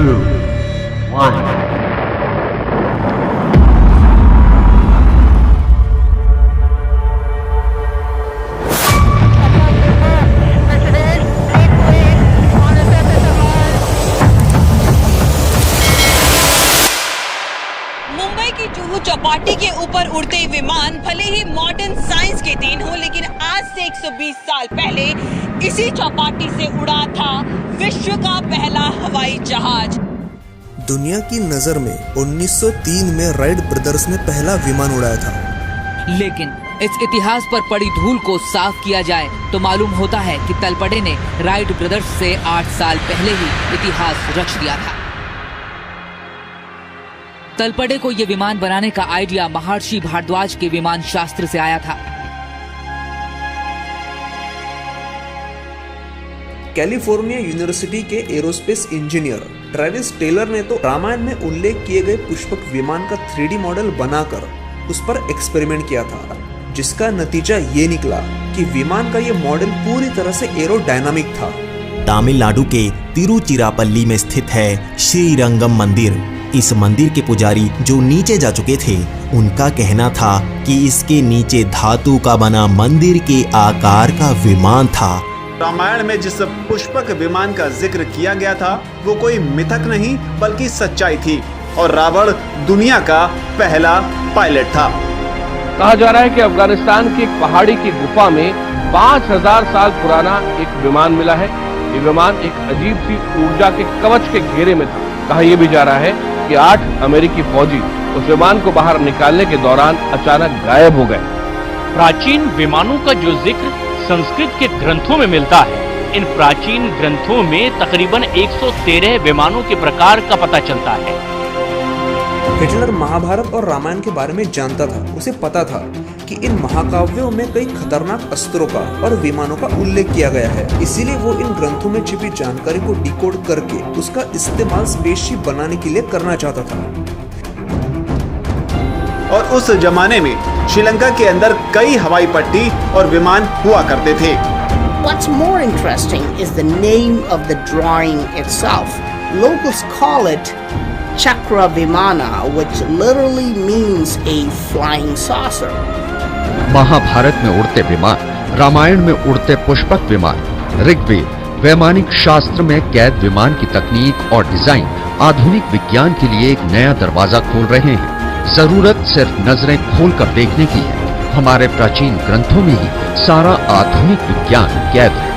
2, 1. मुंबई की जुहू चौपाटी के ऊपर उड़ते विमान भले ही मॉडर्न साइंस के देन हो, लेकिन आज से 120 साल पहले इसी चौपाटी से उड़ा था विश्व का पहला हवाई जहाज। दुनिया की नजर में 1903 में राइट ब्रदर्स ने पहला विमान उड़ाया था। लेकिन इस इतिहास पर पड़ी धूल को साफ किया जाए तो मालूम होता है कि तलपड़े ने राइट ब्रदर्स से 8 साल पहले ही इतिहास रच दिया था। तलपड़े को यह विमान बनाने का आइडिया महर्षि भारद्वाज के विमान शास्त्र से आया था। कैलिफोर्निया यूनिवर्सिटी के एरोस्पेस इंजीनियर ट्रेविस टेलर ने तो रामायण में उल्लेख किए गए पुष्पक विमान का 3D मॉडल बनाकर उस पर एक्सपेरिमेंट किया था, जिसका नतीजा ये निकला कि विमान का ये मॉडल पूरी तरह से एरोडायनामिक था। तमिलनाडु के तिरुचिरापल्ली में स्थित है श्रीरंगम मंदिर। इस मंदिर के पुजारी जो नीचे जा चुके थे, उनका कहना था कि इसके नीचे धातु का बना मंदिर के आकार का विमान था। रामायण में जिस पुष्पक विमान का जिक्र किया गया था वो कोई मिथक नहीं बल्कि सच्चाई थी, और रावण दुनिया का पहला पायलट था। कहा जा रहा है कि अफगानिस्तान की एक पहाड़ी की गुफा में 5000 साल पुराना एक विमान मिला है। ये विमान एक अजीब सी ऊर्जा के कवच के घेरे में था। कहा यह भी जा रहा है कि 8 अमेरिकी फौजी उस विमान को बाहर निकालने के दौरान अचानक गायब हो गए। प्राचीन विमानों का जो जिक्र संस्कृत के ग्रंथों में मिलता है, इन प्राचीन ग्रंथों में तकरीबन 113 विमानों के प्रकार का पता चलता है। हिटलर महाभारत और रामायण के बारे में जानता था। उसे पता था कि इन महाकाव्यों में कई खतरनाक अस्त्रों का और विमानों का उल्लेख किया गया है, इसीलिए वो इन ग्रंथों में छिपी जानकारी को डिकोड करके उसका इस्तेमाल स्पेसशिप बनाने के लिए करना चाहता था। और उस जमाने में श्रीलंका के अंदर कई हवाई पट्टी और विमान हुआ करते थे। What's more interesting is the name of the drawing itself. Locals call it Chakra Vimana, which literally means a flying saucer. Mahabharat में उड़ते विमान, रामायण में उड़ते पुष्पक विमान, ऋग्वेद वैमानिक शास्त्र में कैद विमान की तकनीक और डिजाइन आधुनिक विज्ञान के लिए एक नया दरवाजा खोल रहे हैं। जरूरत सिर्फ नजरें खोलकर देखने की है। हमारे प्राचीन ग्रंथों में ही सारा आधुनिक विज्ञान कैद है।